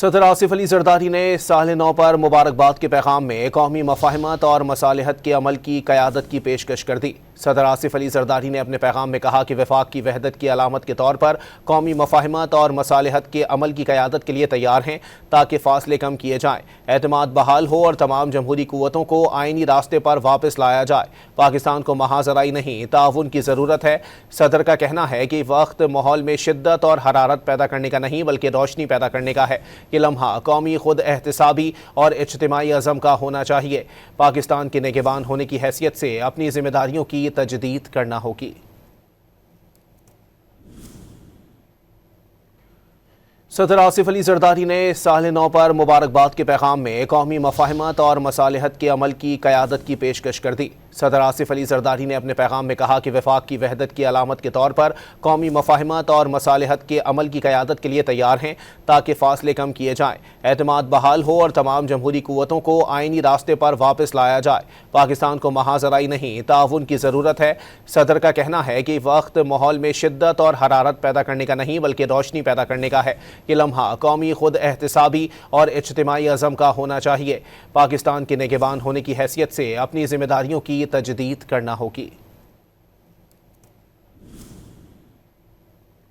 صدر آصف علی زرداری نے سال نو پر مبارکباد کے پیغام میں قومی مفاہمت اور مصالحت کے عمل کی قیادت کی پیشکش کر دی۔ صدر آصف علی زرداری نے اپنے پیغام میں کہا کہ وفاق کی وحدت کی علامت کے طور پر قومی مفاہمت اور مصالحت کے عمل کی قیادت کے لیے تیار ہیں تاکہ فاصلے کم کیے جائیں، اعتماد بحال ہو اور تمام جمہوری قوتوں کو آئینی راستے پر واپس لایا جائے۔ پاکستان کو محاذ آرائی نہیں، تعاون کی ضرورت ہے۔ صدر کا کہنا ہے کہ وقت ماحول میں شدت اور حرارت پیدا کرنے کا نہیں بلکہ روشنی پیدا کرنے کا ہے۔ یہ لمحہ قومی خود احتسابی اور اجتماعی عزم کا ہونا چاہیے۔ پاکستان کے نگہبان ہونے کی حیثیت سے اپنی ذمہ داریوں کی تجدید کرنا ہوگی۔ صدر آصف علی زرداری نے سال نو پر مبارکباد کے پیغام میں قومی مفاہمت اور مصالحت کے عمل کی قیادت کی پیشکش کر دی۔ صدر آصف علی زرداری نے اپنے پیغام میں کہا کہ وفاق کی وحدت کی علامت کے طور پر قومی مفاہمت اور مصالحت کے عمل کی قیادت کے لیے تیار ہیں تاکہ فاصلے کم کیے جائیں، اعتماد بحال ہو اور تمام جمہوری قوتوں کو آئینی راستے پر واپس لایا جائے۔ پاکستان کو محاذ آرائی نہیں، تعاون کی ضرورت ہے۔ صدر کا کہنا ہے کہ وقت ماحول میں شدت اور حرارت پیدا کرنے کا نہیں بلکہ روشنی پیدا کرنے کا ہے۔ یہ لمحہ قومی خود احتسابی اور اجتماعی عزم کا ہونا چاہیے۔ پاکستان کے نگہبان ہونے کی حیثیت سے اپنی ذمہ داریوں کی تجدید کرنا ہوگی۔